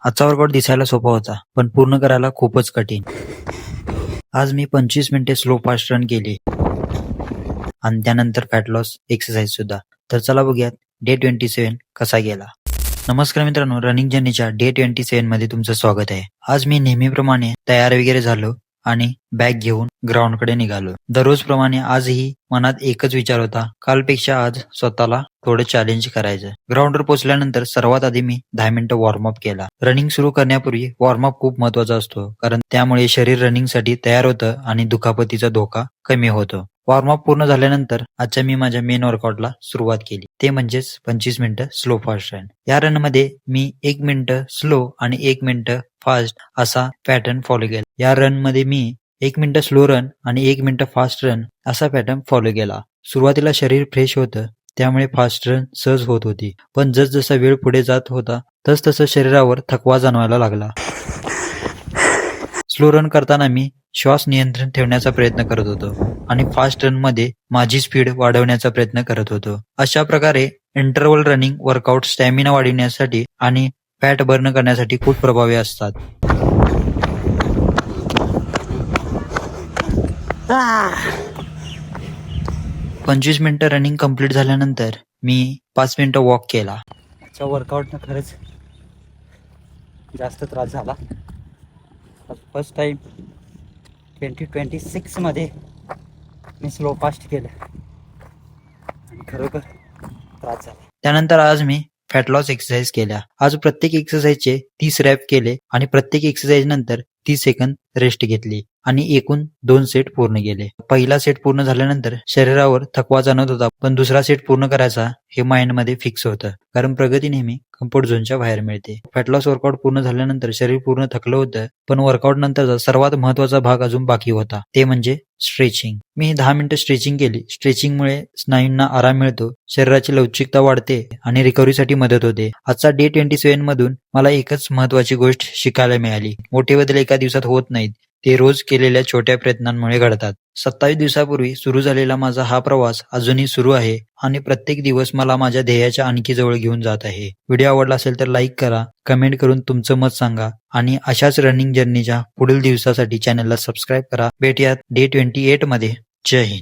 आजचा वर्कआउट दिसायला सोपा होता, पण पूर्ण करायला खूपच कठीण. आज मी 25 मिनिटे स्लो फास्ट रन केली आणि त्यानंतर फॅट लॉस एक्सरसाइज सुद्धा. तर चला बघूयात डे 27 कसा गेला. नमस्कार मित्रांनो, रनिंग जर्नीच्या डे 27 मध्ये तुमचं स्वागत आहे. आज मी नेहमीप्रमाणे तयार वगैरे झालो आणि बॅग घेऊन ग्राउंडकडे निघालो. दररोज प्रमाणे आजही मनात एकच विचार होता, कालपेक्षा आज स्वतःला थोडं चॅलेंज करायचं. ग्राउंडवर पोहोचल्यानंतर सर्वात आधी मी 10 मिनिटं वॉर्मअप केला. रनिंग सुरू करण्यापूर्वी वॉर्मअप खूप महत्वाचा असतो, कारण त्यामुळे शरीर रनिंगसाठी तयार होतं आणि दुखापतीचा धोका कमी होतो. वॉर्मअप पूर्ण झाल्यानंतर आजच्या मी माझ्या मेन वर्कआउटला सुरुवात केली, ते म्हणजेच 25 मिनिटं स्लो फास्ट रन. या रन मध्ये मी 1 मिनिटं स्लो आणि 1 मिनिटं फास्ट असा पॅटर्न फॉलो केला. या रन मध्ये मी 1 मिनिटं स्लो रन आणि 1 मिनिटं फास्ट रन असा पॅटर्न फॉलो केला. सुरुवातीला शरीर फ्रेश होतं, त्यामुळे फास्ट रन सहज होत होती, पण जसजसा वेळ पुढे जात होता तसतसं शरीरावर थकवा जाणवायला लागला. स्लो रन करताना मी श्वास नियंत्रण ठेवण्याचा प्रयत्न करत होतो आणि फास्ट रन मध्ये माझी स्पीड वाढवण्याचा प्रयत्न करत होतो. अशा प्रकारे इंटरव्हल रनिंग वर्कआउट स्टॅमिना वाढविण्यासाठी आणि फॅट बर्न करण्यासाठी खूप प्रभावी असतात. पंचवीस मिनिटं रनिंग कंप्लीट झाल्यानंतर मी 5 मिनिटं वॉक केला. आजच्या वर्कआउटनं खरंच जास्त त्रास झाला. फर्स्ट टाइम 2026 मध्ये मी स्लो फास्ट केलं आणि खरोखर त्रास झाला. त्यानंतर आज मी फॅट लॉस एक्सरसाइज केल्या. आज प्रत्येक एक्सरसाइजचे 30 रॅप केले आणि प्रत्येक एक्सरसाइज नंतर 30 सेकंद रेस्ट घेतली आणि एकूण 2 सेट पूर्ण केले. पहिला सेट पूर्ण झाल्यानंतर शरीरावर थकवा जाणवत होता, पण दुसरा सेट पूर्ण करायचा हे माइंड मध्ये फिक्स होतं, कारण प्रगती नेहमी कम्फर्ट झोनच्या बाहेर मिळते. फॅट लॉस वर्कआउट पूर्ण झाल्यानंतर शरीर पूर्ण थकलं होतं, पण वर्कआउट नंतरचा सर्वात महत्वाचा भाग अजून बाकी होता, ते म्हणजे स्ट्रेचिंग. मी 10 मिनिटं स्ट्रेचिंग केली. स्ट्रेचिंगमुळे स्नायूंना आराम मिळतो, शरीराची लवचिकता वाढते आणि रिकव्हरीसाठी मदत होते. आजचा डे 27 मधून मला एकच महत्वाची गोष्ट शिकायला मिळाली, मोठे बदल एका दिवसात होत नाहीत, ते रोज केलेल्या छोट्या प्रयत्नांमुळे घडतात. 27 दिवसापूर्वी सुरू झालेला माझा हा प्रवास अजूनही सुरू आहे आणि प्रत्येक दिवस मला माझ्या ध्येयाच्या आणखी जवळ घेऊन जात आहे. व्हिडिओ आवडला असेल तर लाईक करा, कमेंट करून तुमचं मत सांगा आणि अशाच रनिंग जर्नीच्या पुढील दिवसासाठी चॅनलला सबस्क्राईब करा. भेटूयात डे 28 मध्ये. जय हिंद.